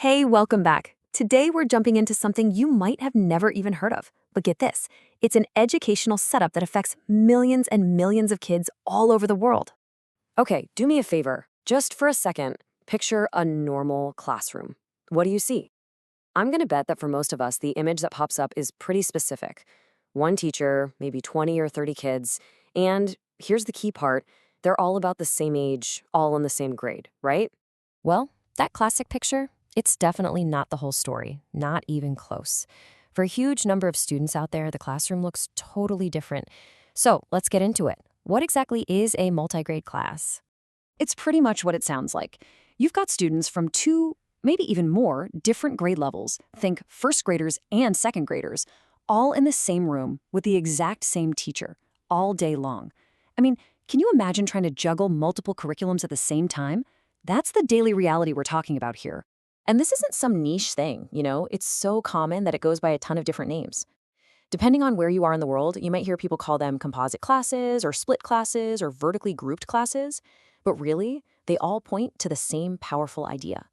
Hey, welcome back. Today we're jumping into something you might have never even heard of. But get this, it's an educational setup that affects millions and millions of kids all over the world. Okay, do me a favor. Just for a second, picture a normal classroom. What do you see? I'm going to bet that for most of us, the image that pops up is pretty specific. One teacher, maybe 20 or 30 kids, and here's the key part, they're all about the same age, all in the same grade, right? Well, that classic picture, it's definitely not the whole story, not even close. For a huge number of students out there, the classroom looks totally different. So let's get into it. What exactly is a multigrade class? It's pretty much what it sounds like. You've got students from two, maybe even more, different grade levels, think first graders and second graders, all in the same room with the exact same teacher, all day long. I mean, can you imagine trying to juggle multiple curriculums at the same time? That's the daily reality we're talking about here. And this isn't some niche thing, it's so common that it goes by a ton of different names. Depending on where you are in the world, you might hear people call them composite classes or split classes or vertically grouped classes, but really, they all point to the same powerful idea.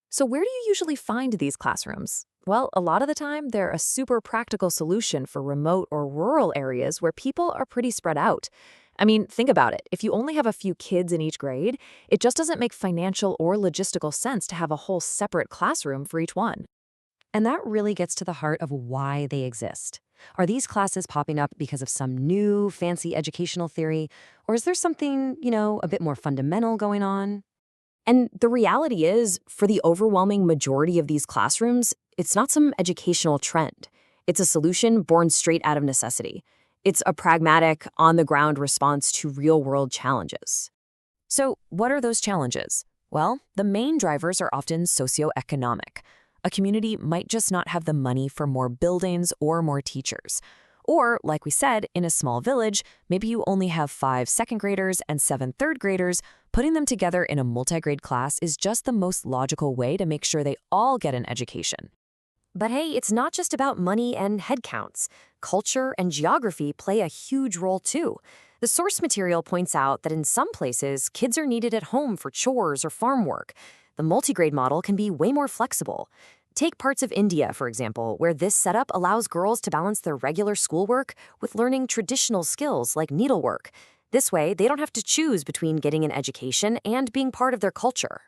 So where do you usually find these classrooms? Well, a lot of the time, they're a super practical solution for remote or rural areas where people are pretty spread out. I mean, think about it. If you only have a few kids in each grade, it just doesn't make financial or logistical sense to have a whole separate classroom for each one. And that really gets to the heart of why they exist. Are these classes popping up because of some new, fancy educational theory, or is there something, a bit more fundamental going on? And the reality is, for the overwhelming majority of these classrooms, it's not some educational trend. It's a solution born straight out of necessity. It's a pragmatic, on-the-ground response to real-world challenges. So, what are those challenges? Well, the main drivers are often socioeconomic. A community might just not have the money for more buildings or more teachers. Or, like we said, in a small village, maybe you only have 5 second graders and 7 third graders. Putting them together in a multigrade class is just the most logical way to make sure they all get an education. But hey, it's not just about money and head counts. Culture and geography play a huge role too. The source material points out that in some places, kids are needed at home for chores or farm work. The multigrade model can be way more flexible. Take parts of India, for example, where this setup allows girls to balance their regular schoolwork with learning traditional skills like needlework. This way, they don't have to choose between getting an education and being part of their culture.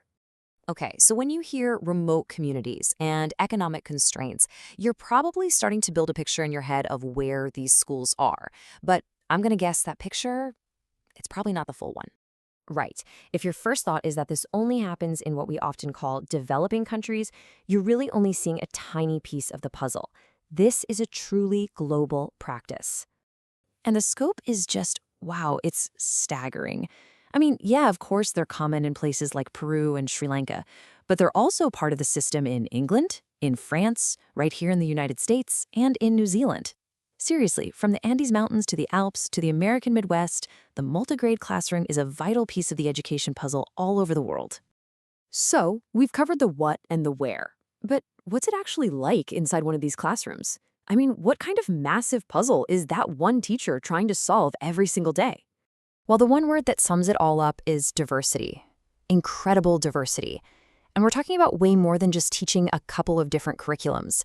Okay, so when you hear remote communities and economic constraints, you're probably starting to build a picture in your head of where these schools are. But I'm going to guess that picture, it's probably not the full one. Right. If your first thought is that this only happens in what we often call developing countries, you're really only seeing a tiny piece of the puzzle. This is a truly global practice. And the scope is just, wow, it's staggering. I mean, yeah, of course, they're common in places like Peru and Sri Lanka, but they're also part of the system in England, in France, right here in the United States, and in New Zealand. Seriously, from the Andes Mountains to the Alps to the American Midwest, the multigrade classroom is a vital piece of the education puzzle all over the world. So, we've covered the what and the where. But what's it actually like inside one of these classrooms? I mean, what kind of massive puzzle is that one teacher trying to solve every single day? Well, the one word that sums it all up is diversity. Incredible diversity. And we're talking about way more than just teaching a couple of different curriculums.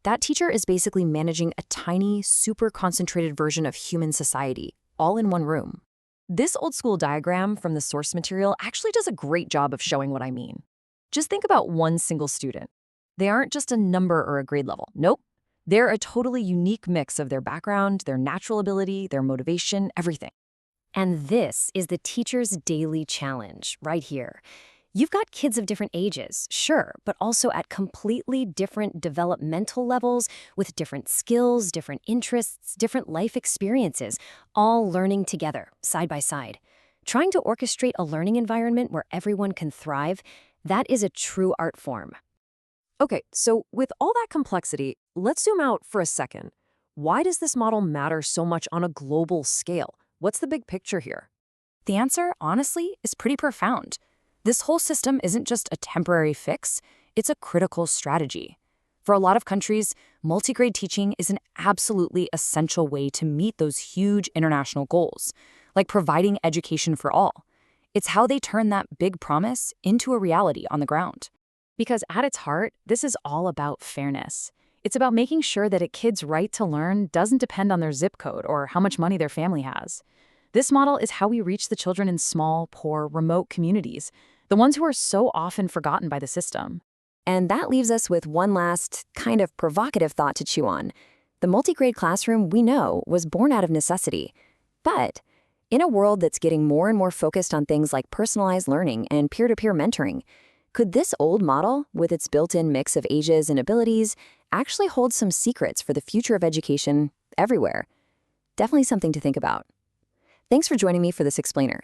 That teacher is basically managing a tiny, super concentrated version of human society, all in one room. This old school diagram from the source material actually does a great job of showing what I mean. Just think about one single student. They aren't just a number or a grade level. Nope. They're a totally unique mix of their background, their natural ability, their motivation, everything. And this is the teacher's daily challenge right here. You've got kids of different ages, sure, but also at completely different developmental levels with different skills, different interests, different life experiences, all learning together, side by side. Trying to orchestrate a learning environment where everyone can thrive, that is a true art form. Okay, so with all that complexity, let's zoom out for a second. Why does this model matter so much on a global scale? What's the big picture here? The answer, honestly, is pretty profound. This whole system isn't just a temporary fix, it's a critical strategy. For a lot of countries, multigrade teaching is an absolutely essential way to meet those huge international goals, like providing education for all. It's how they turn that big promise into a reality on the ground. Because at its heart, this is all about fairness. It's about making sure that a kid's right to learn doesn't depend on their zip code or how much money their family has. This model is how we reach the children in small, poor, remote communities, the ones who are so often forgotten by the system. And that leaves us with one last, kind of provocative thought to chew on. The multigrade classroom, we know, was born out of necessity. But in a world that's getting more and more focused on things like personalized learning and peer-to-peer mentoring, could this old model, with its built-in mix of ages and abilities, actually hold some secrets for the future of education everywhere? Definitely something to think about. Thanks for joining me for this explainer.